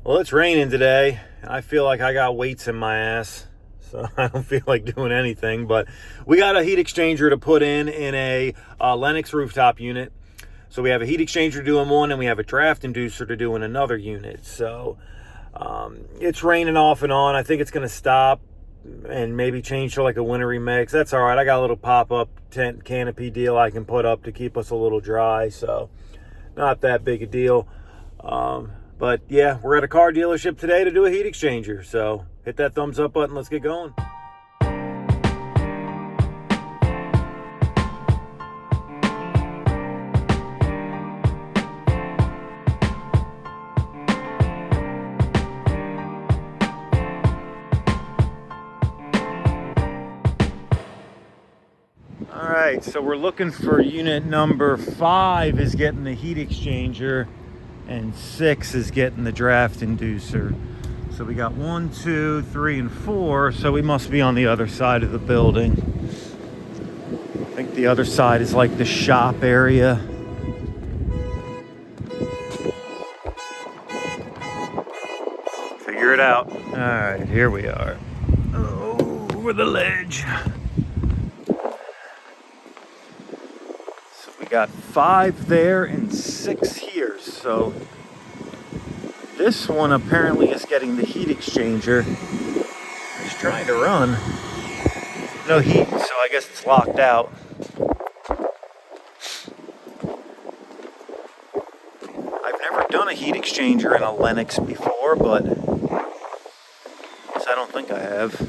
Well, it's raining today. I feel like I got weights in my ass, so I don't feel like doing anything. But we got a heat exchanger to put in a Lennox rooftop unit. So we have a heat exchanger doing one, and we have a draft inducer to do in another unit. So it's raining off and on. I think it's going to stop and maybe change to like a wintry mix. That's all right. I got a little pop-up tent canopy deal I can put up to keep us a little dry. So not that big a deal. But yeah, we're at a car dealership today to do a heat exchanger. So hit that thumbs up button. Let's get going. All right, so we're looking for unit number 5 is getting the heat exchanger, and 6 is getting the draft inducer. So we got 1, 2, 3, and 4. So we must be on the other side of the building. I think the other side is like the shop area. Figure it out. All right, here we are. Over the ledge. So we got 5 there and 6 here. So this one apparently is getting the heat exchanger. It's trying to run. No heat, so I guess it's locked out. I've never done a heat exchanger in a Lennox before, but I don't think I have.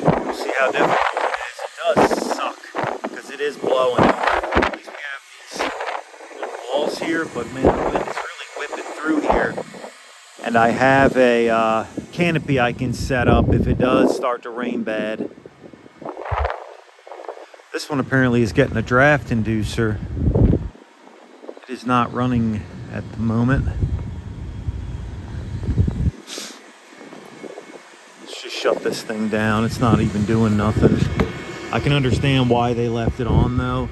We'll see how difficult it is. It does suck because it is blowing. At least we have these little walls here, but man, the wind is really whipping through here. And I have a canopy I can set up if it does start to rain bad. This one apparently is getting a draft inducer. It is not running at the moment. Let's just shut this thing down. It's not even doing nothing. I can understand why they left it on though,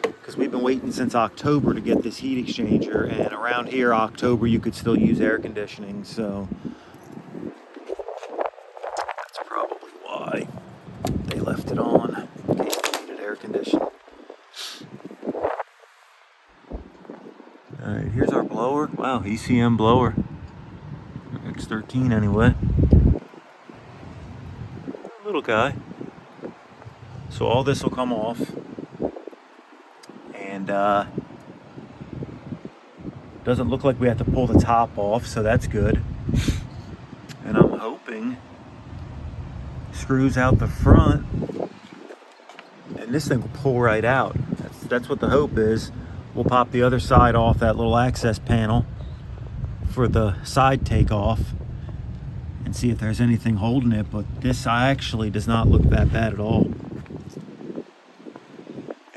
because we've been waiting since October to get this heat exchanger, and around here October you could still use air conditioning, so that's probably why they left it on, in case they needed air conditioning. Alright, here's our blower. Wow, ECM blower. X13 anyway. Little guy. So all this will come off, and doesn't look like we have to pull the top off, so that's good. And I'm hoping screws out the front, and this thing will pull right out. That's what the hope is. We'll pop the other side off that little access panel for the side takeoff and see if there's anything holding it, but this actually does not look that bad at all.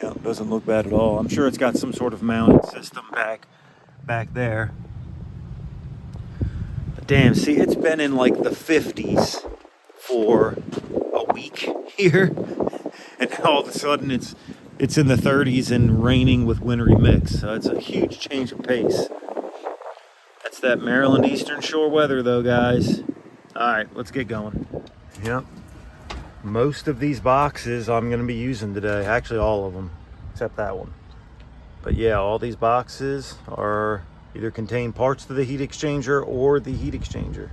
Yeah, it doesn't look bad at all. I'm sure it's got some sort of mounting system back there. But damn, see, it's been in like the 50s for a week here, and now all of a sudden it's in the 30s and raining with wintry mix. So it's a huge change of pace. That's that Maryland Eastern Shore weather though, guys. All right, let's get going. Yep. Most of these boxes I'm going to be using today. Actually, all of them, except that one. But yeah, all these boxes are either contain parts to the heat exchanger or the heat exchanger.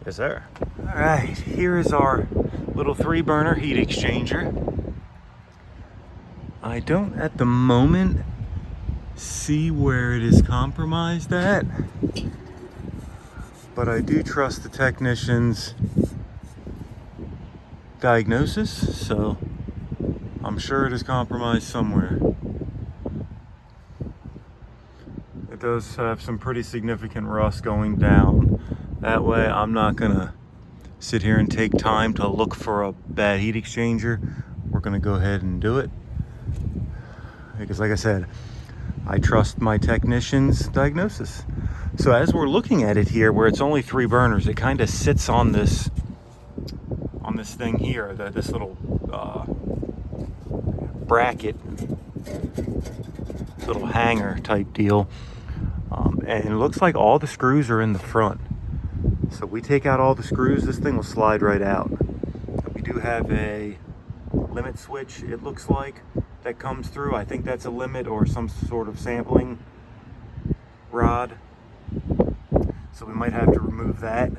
Yes, sir. All right, here is our little 3-burner heat exchanger. I don't, at the moment, see where it is compromised at. But I do trust the technician's diagnosis, so I'm sure it is compromised somewhere. It does have some pretty significant rust going down. That way I'm not gonna sit here and take time to look for a bad heat exchanger. We're gonna go ahead and do it. Because like I said, I trust my technician's diagnosis. So as we're looking at it here, where it's only 3 burners, it kind of sits on this thing here, this little bracket. So little hanger type deal. And it looks like all the screws are in the front. So we take out all the screws, this thing will slide right out. We do have a limit switch, it looks like, that comes through. I think that's a limit or some sort of sampling rod. So we might have to remove that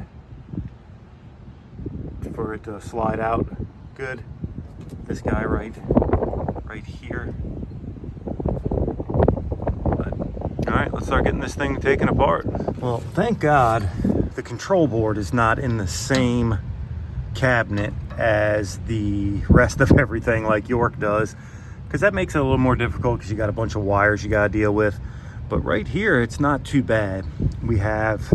for it to slide out good. This guy right here. But, all right, let's start getting this thing taken apart. Well, thank God the control board is not in the same cabinet as the rest of everything like York does, because that makes it a little more difficult because you got a bunch of wires you got to deal with. But right here, it's not too bad. We have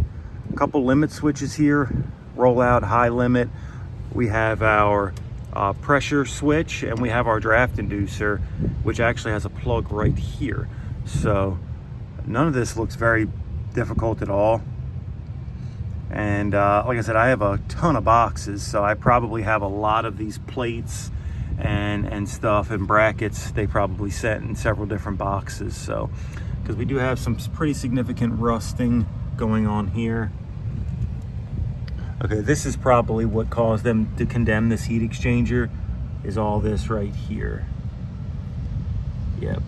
a couple limit switches here, roll out, high limit. We have our pressure switch, and we have our draft inducer, which actually has a plug right here. So none of this looks very difficult at all. And like I said, I have a ton of boxes, so I probably have a lot of these plates and stuff and brackets they probably sent in several different boxes. So because we do have some pretty significant rusting going on here. Okay, this is probably what caused them to condemn this heat exchanger, is all this right here. Yep,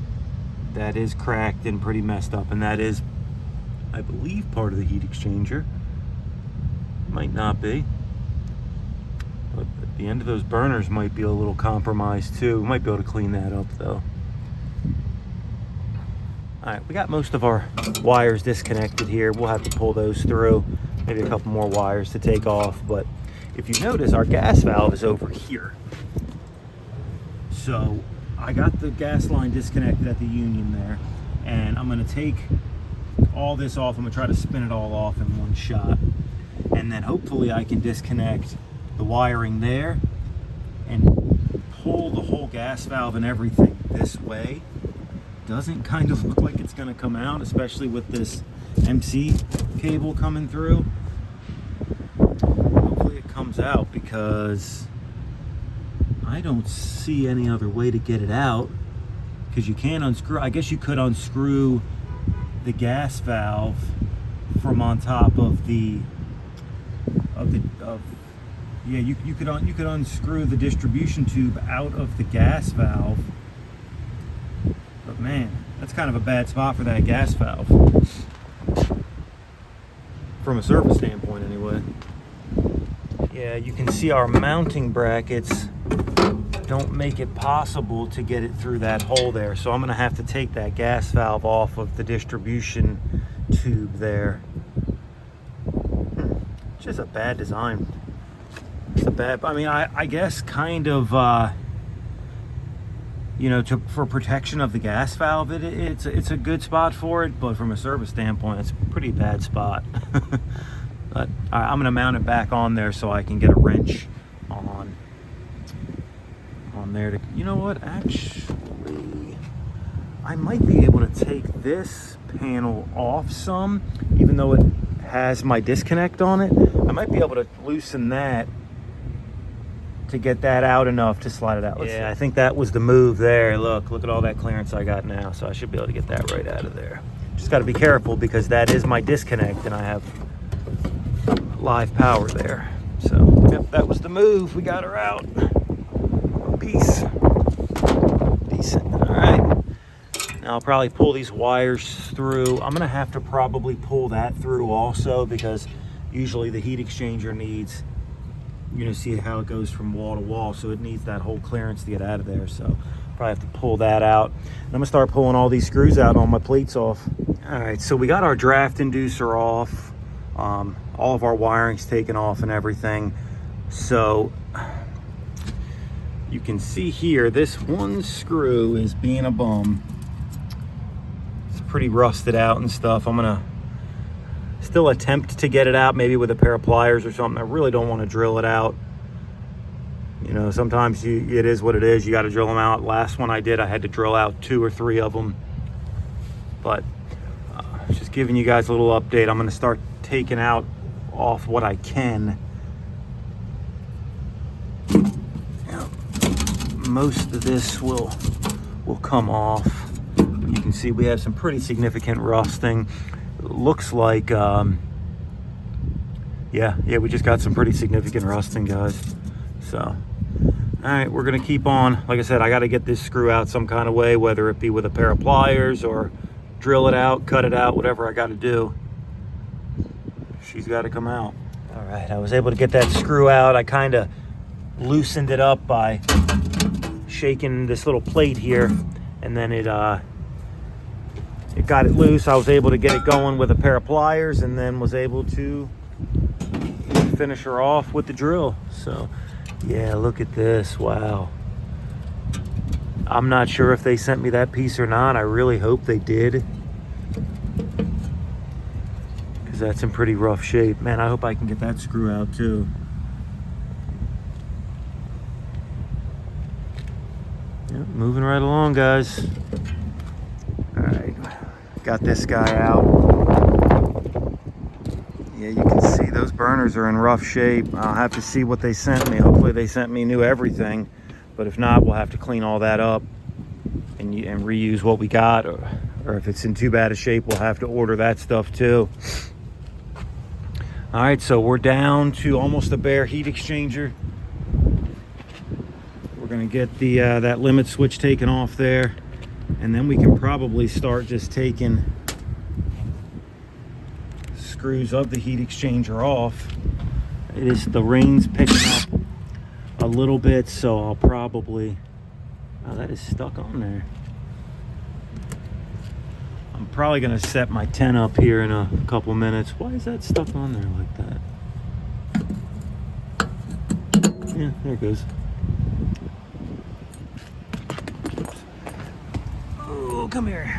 that is cracked and pretty messed up, and that is, I believe, part of the heat exchanger. Might not be, but at the end of those burners might be a little compromised too. We might be able to clean that up though. All right, we got most of our wires disconnected here. We'll have to pull those through. Maybe a couple more wires to take off, but if you notice, our gas valve is over here. So I got the gas line disconnected at the union there, and I'm gonna take all this off. I'm gonna try to spin it all off in one shot. And then hopefully I can disconnect the wiring there and pull the whole gas valve and everything this way. Doesn't kind of look like it's gonna come out, especially with this MC cable coming through. Hopefully it comes out, because I don't see any other way to get it out, because you can't unscrew. I guess you could unscrew the gas valve from on top of the yeah, you could unscrew the distribution tube out of the gas valve. But man, that's kind of a bad spot for that gas valve, from a surface standpoint anyway. Yeah, you can see our mounting brackets don't make it possible to get it through that hole there. So I'm gonna have to take that gas valve off of the distribution tube there. Just a bad design. It's a bad, I mean, I guess kind of, you know, for protection of the gas valve, it's a good spot for it, but from a service standpoint, it's a pretty bad spot. But I'm gonna mount it back on there so I can get a wrench on there to, you know what, actually, I might be able to take this panel off some, even though it has my disconnect on it. I might be able to loosen that to get that out enough to slide it out. Let's see. I think that was the move there. Look at all that clearance I got now, so I should be able to get that right out of there. Just got to be careful, because that is my disconnect and I have live power there. So yep, that was the move. We got her out. Peace. Decent. All right. Now I'll probably pull these wires through. I'm gonna have to probably pull that through also, because usually the heat exchanger needs, you know, see how it goes from wall to wall, so it needs that whole clearance to get out of there. So probably have to pull that out. And I'm gonna start pulling all these screws out and all my plates off. All right, so we got our draft inducer off, all of our wiring's taken off and everything. So you can see here, this one screw is being a bum. It's pretty rusted out and stuff. I'm gonna still attempt to get it out, maybe with a pair of pliers or something. I really don't want to drill it out. You know, sometimes it is what it is. You got to drill them out. Last one I did, I had to drill out 2 or 3 of them. But just giving you guys a little update. I'm going to start taking out off what I can. Most of this will come off. You can see we have some pretty significant rusting. Looks like, yeah, we just got some pretty significant rusting, guys. So, all right, we're gonna keep on. Like I said, I gotta get this screw out some kind of way, whether it be with a pair of pliers or drill it out, cut it out, whatever I gotta do. She's gotta come out. All right, I was able to get that screw out. I kind of loosened it up by shaking this little plate here, and then it got it loose. I was able to get it going with a pair of pliers, and then was able to finish her off with the drill. So yeah, look at this. Wow. I'm not sure if they sent me that piece or not. I really hope they did, because that's in pretty rough shape. Man, I hope I can get that screw out too. Yep, moving right along, guys. All right, got this guy out. Yeah, you can see those burners are in rough shape. I'll have to see what they sent me. Hopefully they sent me new everything, but if not, we'll have to clean all that up and reuse what we got, or if it's in too bad a shape, we'll have to order that stuff too. All right, so we're down to almost a bare heat exchanger. We're gonna get the that limit switch taken off there, and then we can probably start just taking screws of the heat exchanger off. The rain's picking up a little bit, so I'll probably, oh, that is stuck on there. I'm probably gonna set my tent up here in a couple minutes. Why is that stuck on there like that? Yeah, there it goes. Oh, come here.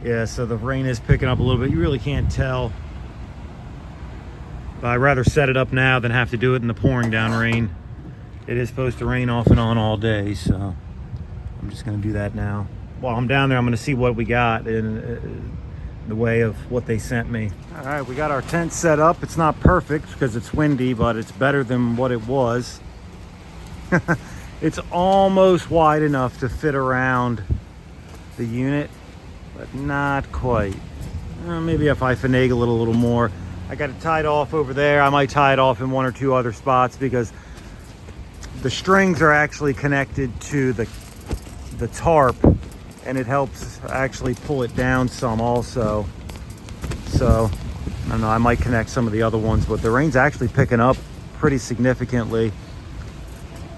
Yeah, so the rain is picking up a little bit. You really can't tell, but I'd rather set it up now than have to do it in the pouring down rain. It is supposed to rain off and on all day, so I'm just gonna do that now. While I'm down there, I'm gonna see what we got in the way of what they sent me. All right, we got our tent set up. It's not perfect because it's windy, but it's better than what it was. It's almost wide enough to fit around the unit, but not quite. Maybe if I finagle it a little more. I got it tied off over there. I might tie it off in one or two other spots because the strings are actually connected to the tarp, and it helps actually pull it down some also. So I don't know, I might connect some of the other ones, but the rain's actually picking up pretty significantly.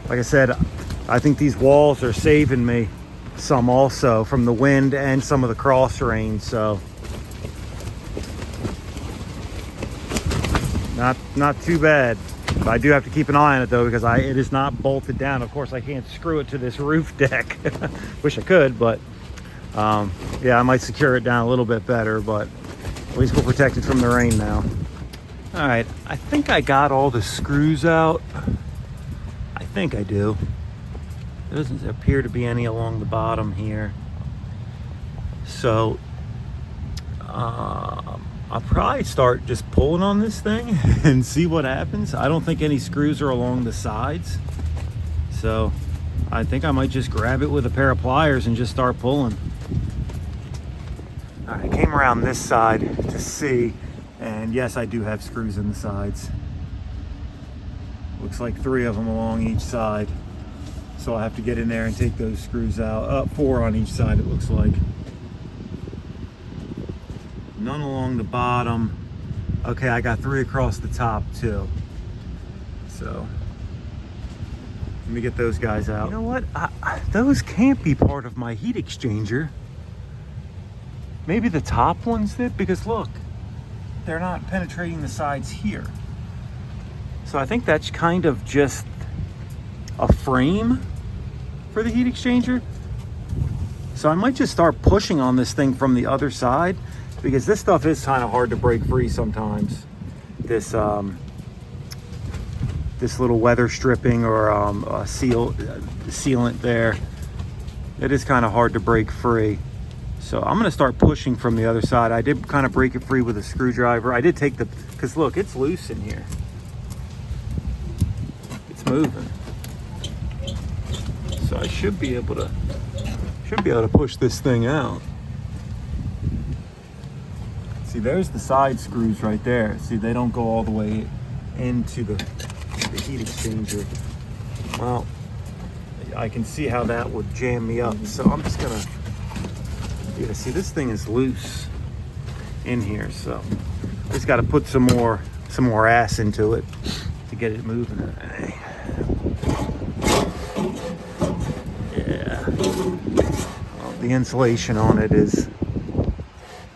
Like I said, I think these walls are saving me some also from the wind and some of the cross rain, so not too bad. But I do have to keep an eye on it though, because it is not bolted down. Of course I can't screw it to this roof deck. Wish I could, but yeah, I might secure it down a little bit better, but at least we're protected from the rain now. All right, I think I got all the screws out. I think I do. There doesn't appear to be any along the bottom here. So I'll probably start just pulling on this thing and see what happens. I don't think any screws are along the sides. So I think I might just grab it with a pair of pliers and just start pulling. All right, I came around this side to see, and yes, I do have screws in the sides. Looks like 3 of them along each side. So I'll have to get in there and take those screws out. 4 on each side, it looks like. None along the bottom. Okay, I got 3 across the top too. So let me get those guys out. You know what? Those can't be part of my heat exchanger. Maybe the top ones did, because look, they're not penetrating the sides here. So I think that's kind of just a frame for the heat exchanger. So I might just start pushing on this thing from the other side, because this stuff is kind of hard to break free sometimes. This this little weather stripping or sealant there, it is kind of hard to break free. So I'm gonna start pushing from the other side. I did kind of break it free with a screwdriver. I did take because look, it's loose in here. It's moving. So I should be able to push this thing out. See, there's the side screws right there. See, they don't go all the way into the heat exchanger. Well, I can see how that would jam me up. So I'm just gonna, yeah, see, this thing is loose in here. So just got to put some more ass into it to get it moving. Yeah. Well, the insulation on it is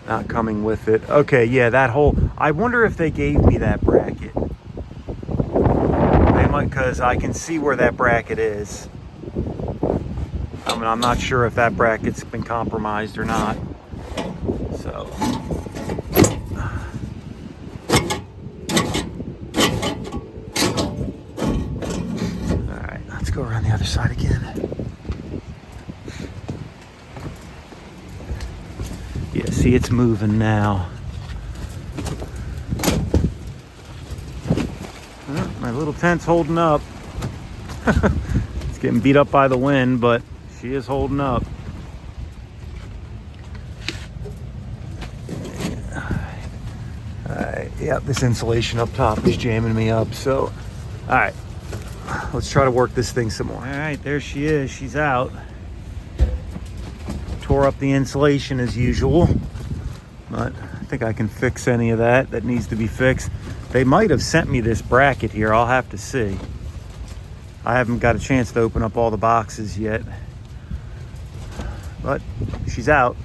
not coming with it. Okay, yeah, that whole, I wonder if they gave me that bracket. They might, because I can see where that bracket is. I mean, I'm not sure if that bracket's been compromised or not. So. All right, let's go around the other side again. Yeah, see, it's moving now. Oh, my little tent's holding up. It's getting beat up by the wind, but she is holding up. Alright, yeah, this insulation up top is jamming me up, so alright, let's try to work this thing some more. Alright, there she is, she's out. Tore up the insulation as usual, but I think I can fix any of that needs to be fixed. They might have sent me this bracket here, I'll have to see. I haven't got a chance to open up all the boxes yet, but she's out.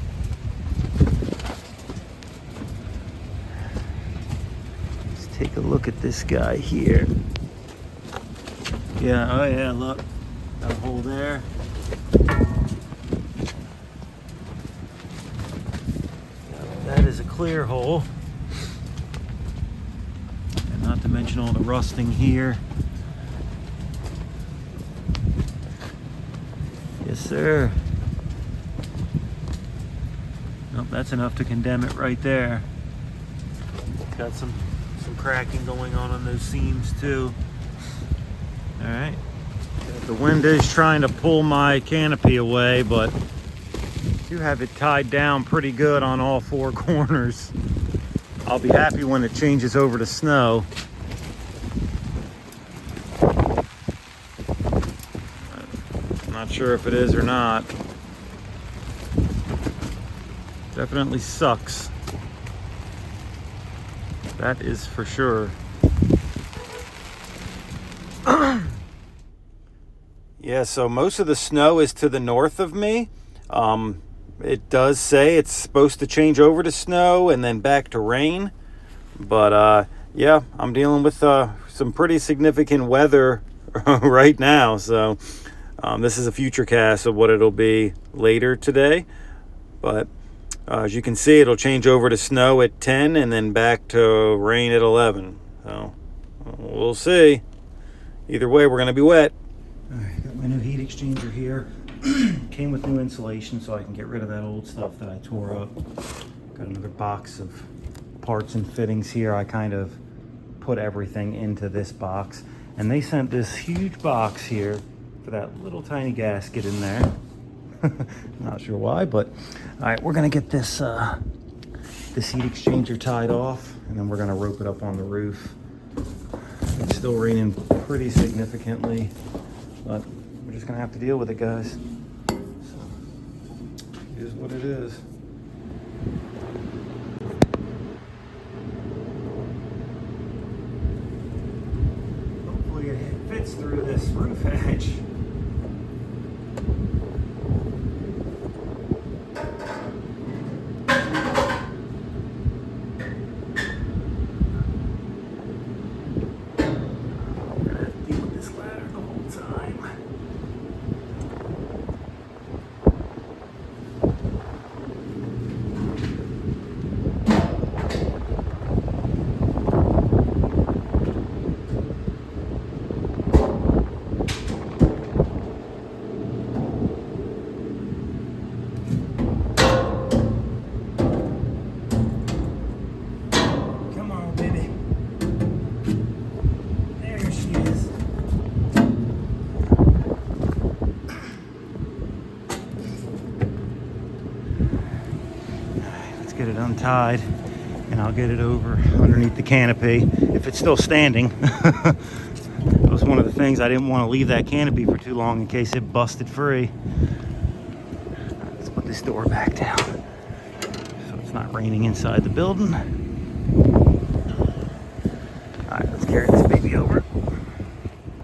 Let's take a look at this guy here. Yeah, oh yeah, look, got a hole there. That is a clear hole. And not to mention all the rusting here. Yes, sir. Nope, that's enough to condemn it right there. Got some cracking going on those seams too. All right. The wind is trying to pull my canopy away, but I do have it tied down pretty good on all four corners. I'll be happy when it changes over to snow. Not sure if it is or not. Definitely sucks. That is for sure. Yeah, so most of the snow is to the north of me. It does say it's supposed to change over to snow and then back to rain. But yeah, I'm dealing with some pretty significant weather right now. So this is a future cast of what it'll be later today. But as you can see, it'll change over to snow at 10 and then back to rain at 11. So we'll see. Either way, we're going to be wet. All right, got my new heat exchanger here. Came with new insulation so I can get rid of that old stuff that I tore up. Got another box of parts and fittings here. I kind of put everything into this box. And they sent this huge box here for that little tiny gasket in there. Not sure why, but all right, we're gonna get this this heat exchanger tied off, and then we're gonna rope it up on the roof. It's still raining pretty significantly, but we're just gonna have to deal with it, guys. So it is what it is. Hopefully it fits through this roof edge. get it untied, and I'll get it over underneath the canopy if it's still standing. That was one of the things, I didn't want to leave that canopy for too long in case it busted free. Let's put this door back down so it's not raining inside the building. All right, let's carry this baby over.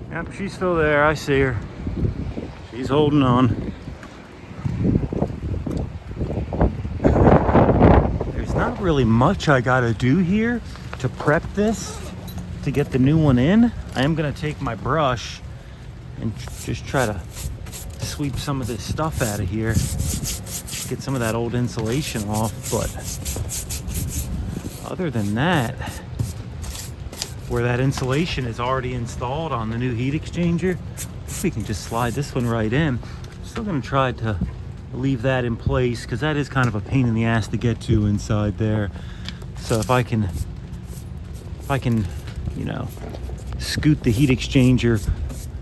Yep, she's still there. I see her. She's holding on. There's not really much I gotta do here to prep this to get the new one in. I am gonna take my brush and just try to sweep some of this stuff out of here, get some of that old insulation off. But other than that, where that insulation is already installed on the new heat exchanger, we can just slide this one right in. I'm still gonna try to leave that in place because that is kind of a pain in the ass to get to inside there. So if I can, you know, scoot the heat exchanger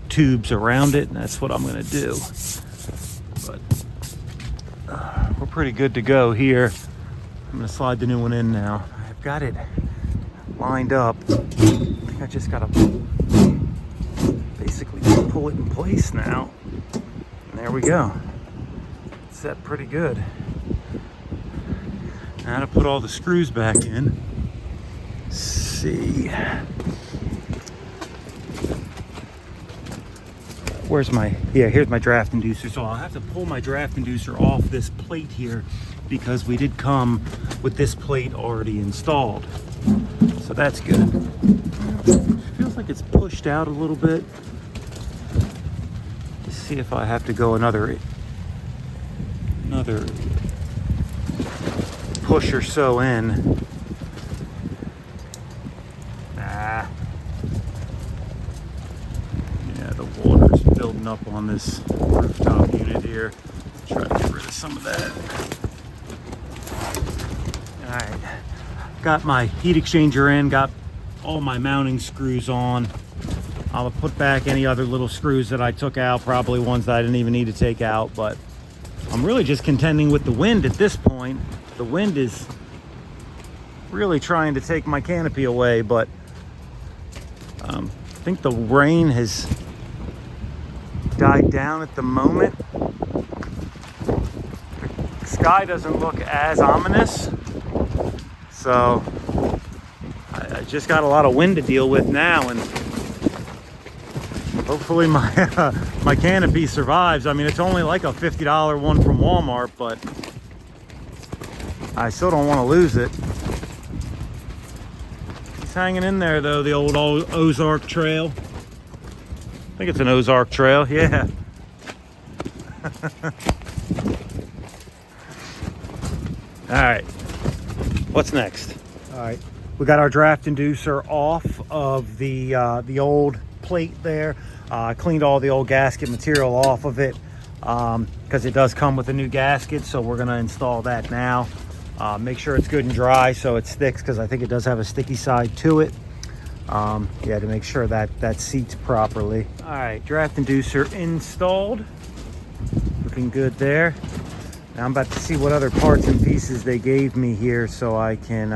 tubes around it, that's what I'm gonna do. But we're pretty good to go here. I'm gonna slide the new one in now. I've got it lined up. I think I just gotta basically just pull it in place now. And there we go. It's set pretty good. Now to put all the screws back in. Let's see. Where's my, yeah, here's my draft inducer. So I'll have to pull my draft inducer off this plate here because we did come with this plate already installed. So that's good. It feels like it's pushed out a little bit. Let's see if I have to go another push or so in. Nah. Yeah, the water's building up on this rooftop unit here. Let's try to get rid of some of that. All right. Got my heat exchanger in, got all my mounting screws on. I'll put back any other little screws that I took out, probably ones that I didn't even need to take out, but I'm really just contending with the wind at this point. The wind is really trying to take my canopy away, but I think the rain has died down at the moment. The sky doesn't look as ominous. So I just got a lot of wind to deal with now, and hopefully my canopy survives. I mean, it's only like a $50 one from Walmart, but I still don't want to lose it. He's hanging in there though, the old Ozark Trail. I think it's an Ozark Trail, yeah. All right. What's next? All right, we got our draft inducer off of the old plate there. Cleaned all the old gasket material off of it because it does come with a new gasket. So we're gonna install that now. Make sure it's good and dry so it sticks, because I think it does have a sticky side to it. Yeah, to make sure that seats properly. All right, draft inducer installed. Looking good there. Now I'm about to see what other parts and pieces they gave me here so I can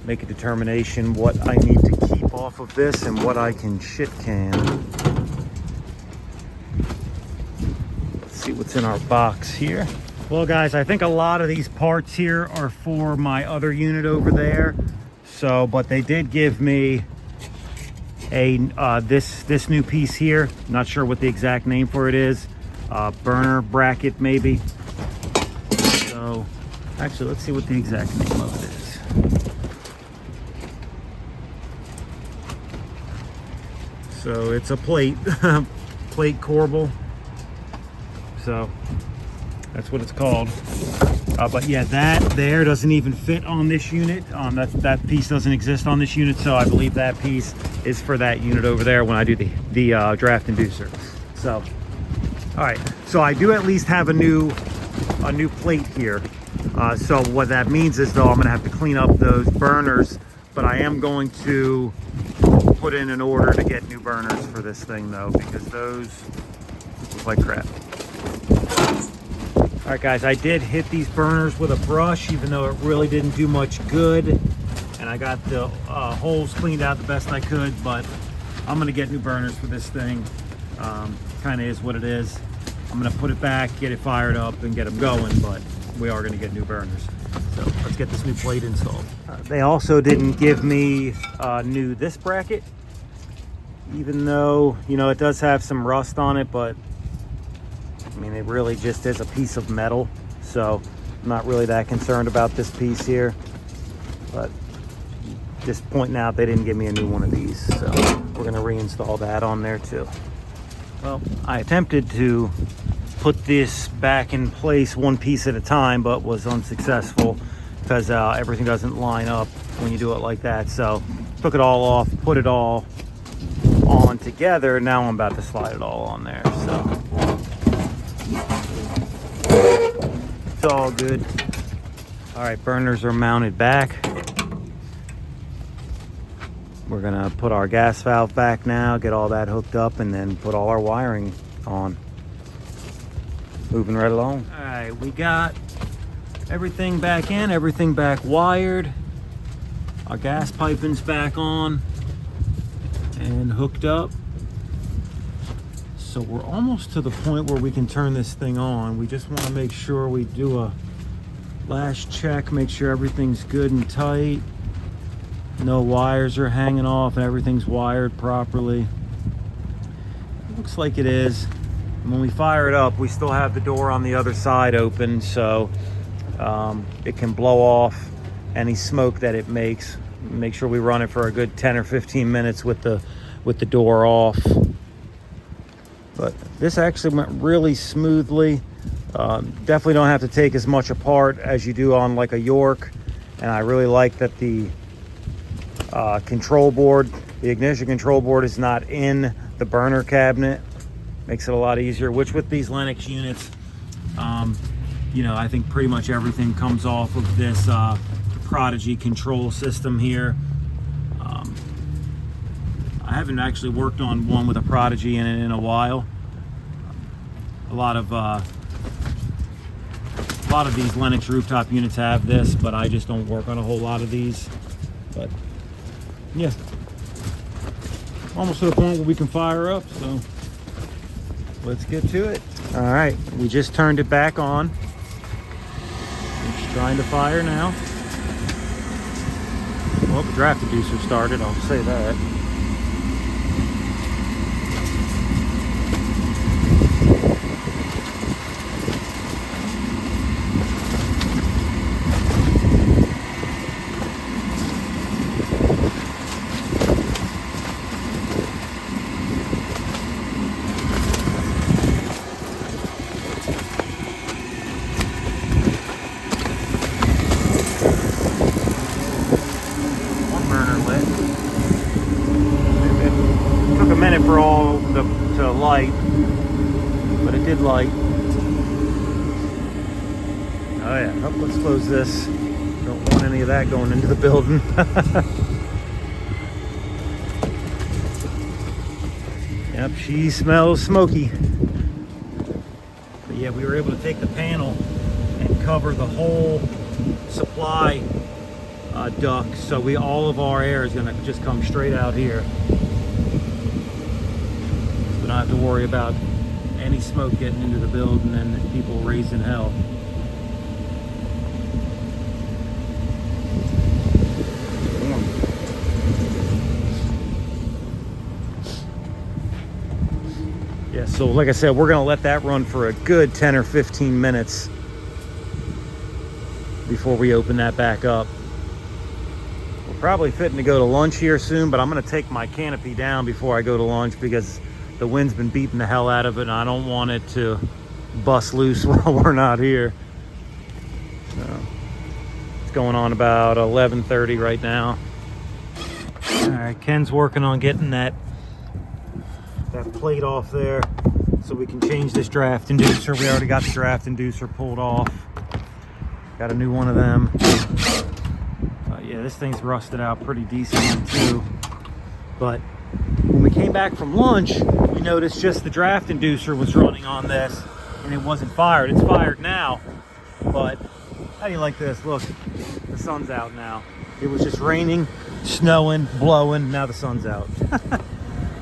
make a determination what I need to keep off of this and what I can shit can. Let's see what's in our box here. Well guys, I think a lot of these parts here are for my other unit over there. So, but they did give me a this new piece here. Not sure what the exact name for it is. Burner bracket maybe. So actually let's see what the exact name of it is. So it's a plate plate corbel, so that's what it's called. But yeah, that there doesn't even fit on this unit. That piece doesn't exist on this unit, so I believe that piece is for that unit over there when I do the draft inducer. So all right, so I do at least have a new plate here. So what that means is, though, I'm gonna have to clean up those burners, but I am going to put in an order to get new burners for this thing though, because those look like crap. All All right, guys, I did hit these burners with a brush, even though it really didn't do much good. And I got the holes cleaned out the best I could, but I'm gonna get new burners for this thing. Kind of is what it is. I'm gonna put it back, get it fired up, and get them going, but we are gonna get new burners. So let's get this new plate installed. They also didn't give me new this bracket, even though, you know, it does have some rust on it, but I mean, it really just is a piece of metal. So I'm not really that concerned about this piece here, but just pointing out they didn't give me a new one of these. So we're gonna reinstall that on there too. Well, I attempted to put this back in place one piece at a time, but was unsuccessful because everything doesn't line up when you do it like that. So took it all off, put it all on together. Now I'm about to slide it all on there. So it's all good. All right, burners are mounted back. We're gonna put our gas valve back now, get all that hooked up, and then put all our wiring on. Moving right along. All right, we got everything back in, everything back wired. Our gas piping's back on and hooked up. So we're almost to the point where we can turn this thing on. We just want to make sure we do a last check, make sure everything's good and tight. No wires are hanging off and everything's wired properly. It looks like it is. When we fire it up, we still have the door on the other side open, so it can blow off any smoke that it makes. Make sure we run it for a good 10 or 15 minutes with the door off. But this actually went really smoothly. Definitely don't have to take as much apart as you do on like a York. And I really like that the control board, the ignition control board, is not in the burner cabinet. Makes it a lot easier, which with these Lennox units, you know, I think pretty much everything comes off of this Prodigy control system here. I haven't actually worked on one with a Prodigy in it in a while. A lot of these Lennox rooftop units have this, but I just don't work on a whole lot of these. But yeah, almost to the point where we can fire up, so let's get to it. All right, we just turned it back on. It's trying to fire now. Well, the draft inducer started, I'll say that. For all to light, but it did light. Oh yeah, oh, let's close this. Don't want any of that going into the building. Yep, she smells smoky. But yeah, we were able to take the panel and cover the whole supply duct, so all of our air is gonna just come straight out here. Not have to worry about any smoke getting into the building and people raising hell. Yeah, so like I said, we're gonna let that run for a good 10 or 15 minutes before we open that back up. We're probably fitting to go to lunch here soon, but I'm gonna take my canopy down before I go to lunch because the wind's been beating the hell out of it and I don't want it to bust loose while we're not here. So it's going on about 11:30 right now. All right, Ken's working on getting that plate off there so we can change this draft inducer. We already got the draft inducer pulled off. Got a new one of them. Yeah, this thing's rusted out pretty decently too. But when we came back from lunch, we noticed just the draft inducer was running on this and it wasn't fired. It's fired now, but how do you like this? Look, the sun's out now. It was just raining, snowing, blowing. Now the sun's out.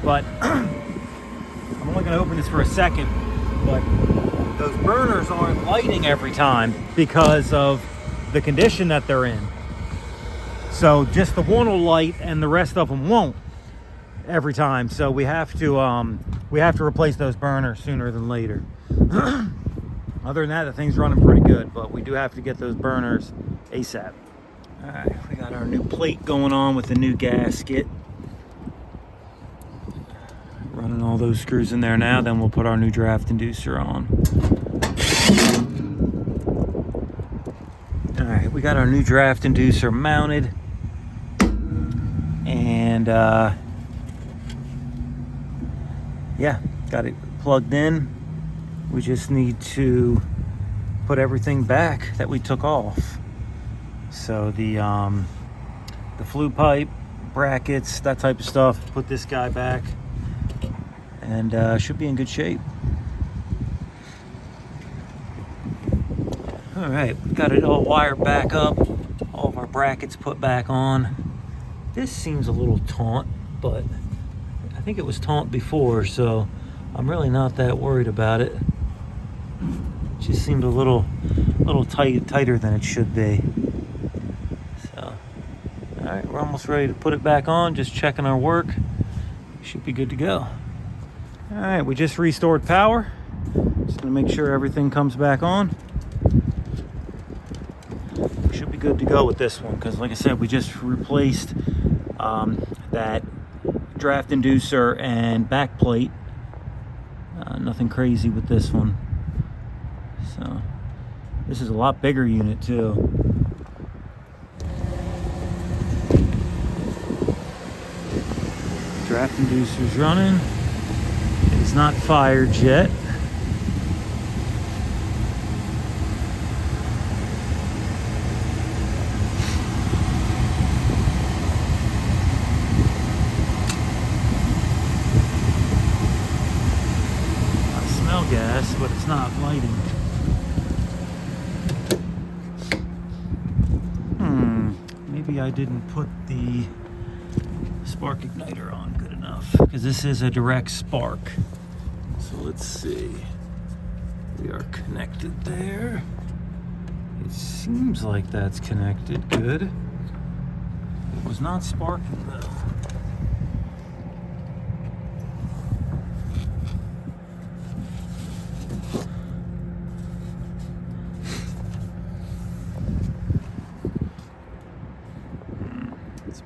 But I'm only going to open this for a second, but those burners aren't lighting every time because of the condition that they're in. So just the one will light and the rest of them won't every time. So we have to replace those burners sooner than later. Other than that, the thing's running pretty good, but we do have to get those burners ASAP. All right, we got our new plate going on with the new gasket. Running all those screws in there now, then we'll put our new draft inducer on. All right, we got our new draft inducer mounted. And yeah, got it plugged in. We just need to put everything back that we took off. So the flue pipe, brackets, that type of stuff, put this guy back, and should be in good shape. All right, we've got it all wired back up, all of our brackets put back on. This seems a little taut, but I think it was taut before, so I'm really not that worried about it. It just seemed a little tighter than it should be. So, all right, we're almost ready to put it back on. Just checking our work. Should be good to go. All right, we just restored power. Just gonna make sure everything comes back on. We should be good to go with this one because, like I said, we just replaced that draft inducer and back plate. Nothing crazy with this one. So this is a lot bigger unit too. Draft inducer's running. It's not fired yet. Gas, but it's not lighting. Maybe I didn't put the spark igniter on good enough because this is a direct spark. So let's see. We are connected there. It seems like that's connected. Good. It was not sparking though.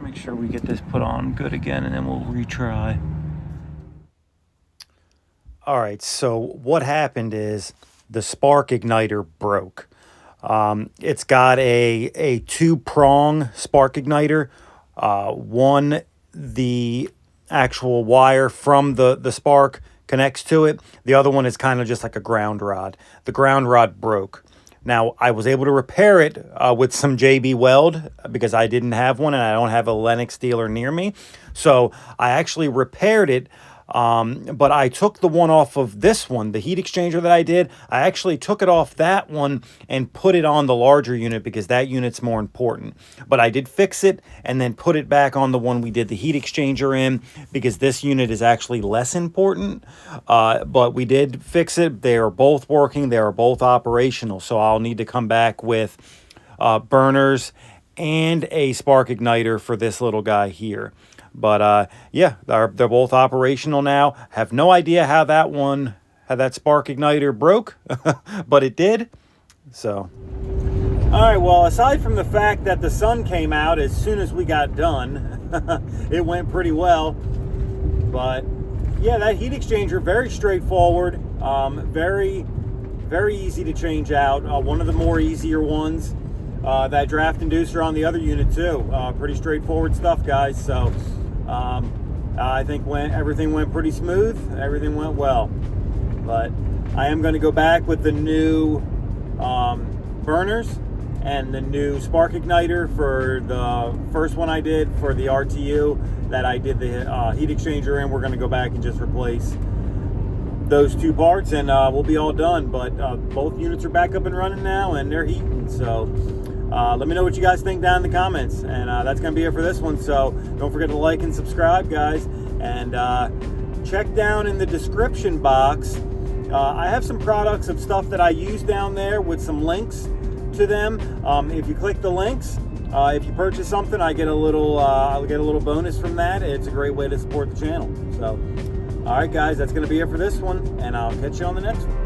Make sure we get this put on good again, and then we'll retry. All right, so what happened is the spark igniter broke. It's got a two-prong spark igniter. One, the actual wire from the spark connects to it. The other one is kind of just like a ground rod. The ground rod broke. Now, I was able to repair it with some JB Weld because I didn't have one and I don't have a Lennox dealer near me. So I actually repaired it, but I took the one off of this one, the heat exchanger that I did. I actually took it off that one and put it on the larger unit because that unit's more important. But I did fix it and then put it back on the one we did the heat exchanger in because this unit is actually less important. But we did fix it. They are both working. They are both operational. So I'll need to come back with burners and a spark igniter for this little guy here. But yeah, they're both operational now. Have no idea how that spark igniter broke, but it did. So, all right. Well, aside from the fact that the sun came out as soon as we got done, it went pretty well. But yeah, that heat exchanger, very straightforward, very easy to change out. One of the more easier ones. That draft inducer on the other unit too. Pretty straightforward stuff, guys. So I think everything went pretty smooth. Everything went well. But I am going to go back with the new burners and the new spark igniter for the first one I did for the RTU that I did the heat exchanger in. We're going to go back and just replace those two parts, and we'll be all done. But both units are back up and running now, and they're heating. So let me know what you guys think down in the comments. And that's going to be it for this one. So don't forget to like and subscribe, guys. And check down in the description box. I have some products of stuff that I use down there with some links to them. If you click the links, if you purchase something, I'll get a little bonus from that. It's a great way to support the channel. So, all right, guys, that's going to be it for this one, and I'll catch you on the next one.